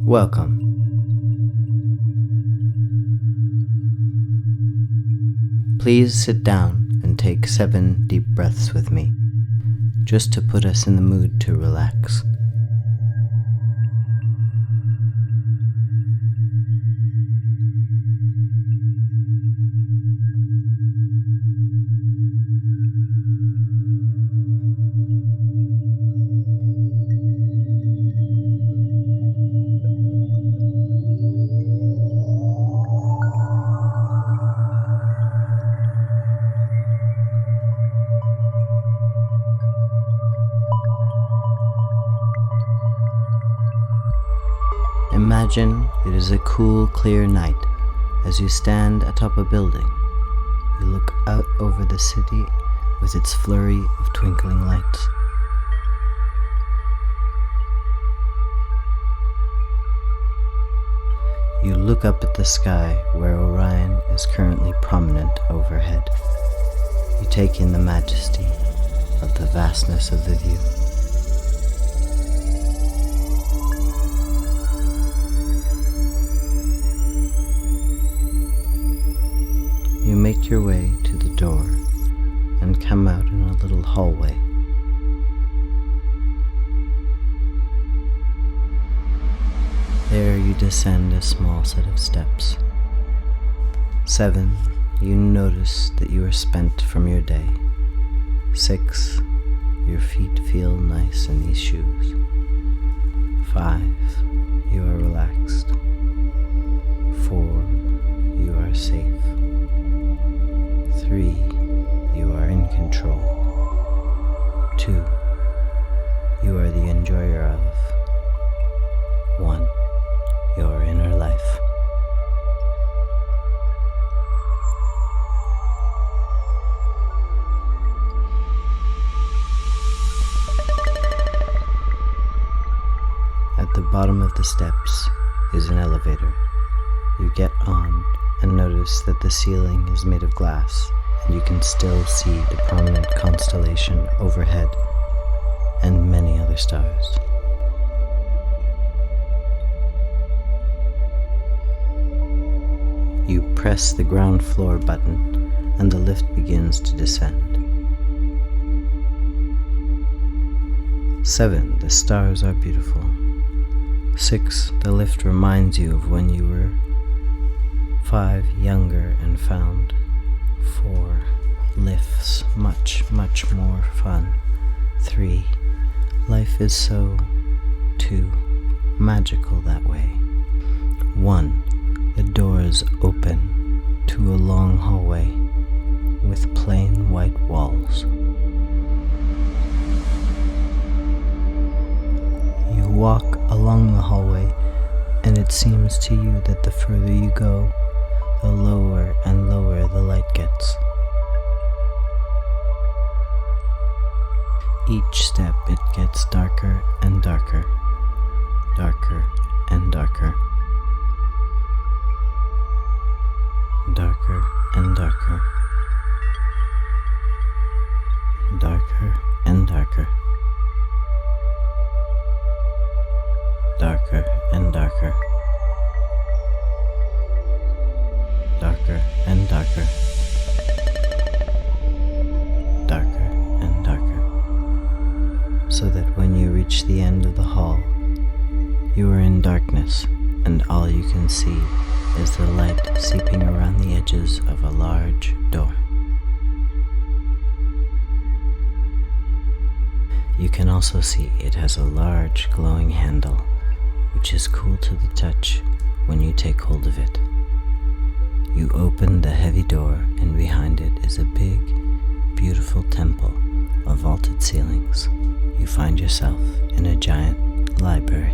Welcome. Please sit down and take 7 deep breaths with me, just to put us in the mood to relax. Imagine it is a cool, clear night as you stand atop a building. You look out over the city with its flurry of twinkling lights. You look up at the sky where Orion is currently prominent overhead. You take in the majesty of the vastness of the view. You make your way to the door and come out in a little hallway. There you descend a small set of steps. 7, you notice that you are spent from your day. 6, your feet feel nice in these shoes. 5, you are relaxed. 4, you are safe. 3, you are in control. 2, you are the enjoyer of. 1, your inner life. At the bottom of the steps is an elevator. You get on and notice that the ceiling is made of glass, and you can still see the prominent constellation overhead and many other stars. You press the ground floor button and the lift begins to descend. 7, the stars are beautiful. 6, the lift reminds you of when you were 5, younger and found. 4, lifts much more fun. 3, life is so, 2, magical that way. 1, the doors open to a long hallway with plain white walls. You walk along the hallway, and it seems to you that the further you go, the lower and lower the light gets. Each step it gets darker and darker, darker and darker, darker and darker, darker and darker, darker and darker, darker and darker, darker and darker, so that when you reach the end of the hall, you are in darkness, and all you can see is the light seeping around the edges of a large door. You can also see it has a large glowing handle, which is cool to the touch when you take hold of it. You open the heavy door, and behind it is a big, beautiful temple of vaulted ceilings. You find yourself in a giant library.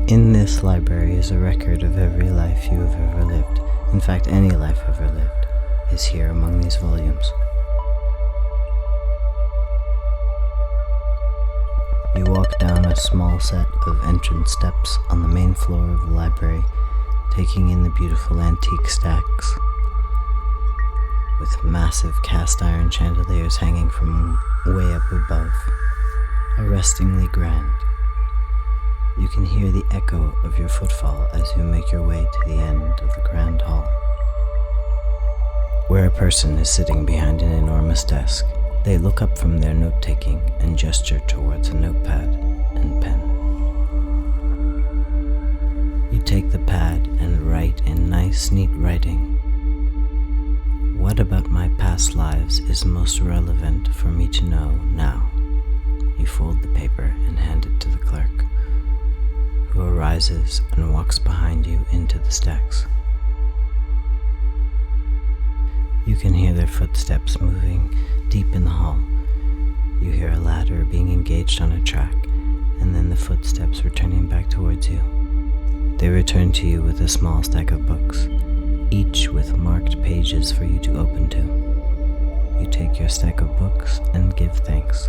In this library is a record of every life you have ever lived. In fact, any life ever lived is here among these volumes. You walk down a small set of entrance steps on the main floor of the library, taking in the beautiful antique stacks with massive cast iron chandeliers hanging from way up above, arrestingly grand. You can hear the echo of your footfall as you make your way to the end of the grand hall, where a person is sitting behind an enormous desk. They look up from their note-taking and gesture towards a notepad and pen. You take the pad and write in nice, neat writing. What about my past lives is most relevant for me to know now? You fold the paper and hand it to the clerk, who arises and walks behind you into the stacks. You can hear their footsteps moving deep in the hall. You hear a ladder being engaged on a track, and then the footsteps returning back towards you. They return to you with a small stack of books, each with marked pages for you to open to. You take your stack of books and give thanks.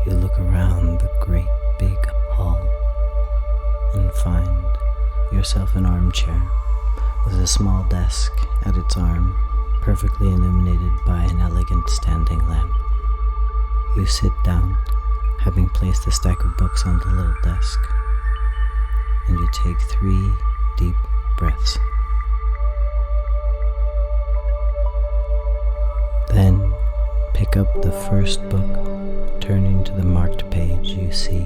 You look around the great big hall and find yourself an armchair with a small desk at its arm, perfectly illuminated by an elegant standing lamp. You sit down, having placed a stack of books on the little desk, and you take 3 deep breaths. Then pick up the first book. Turning to the marked page, you see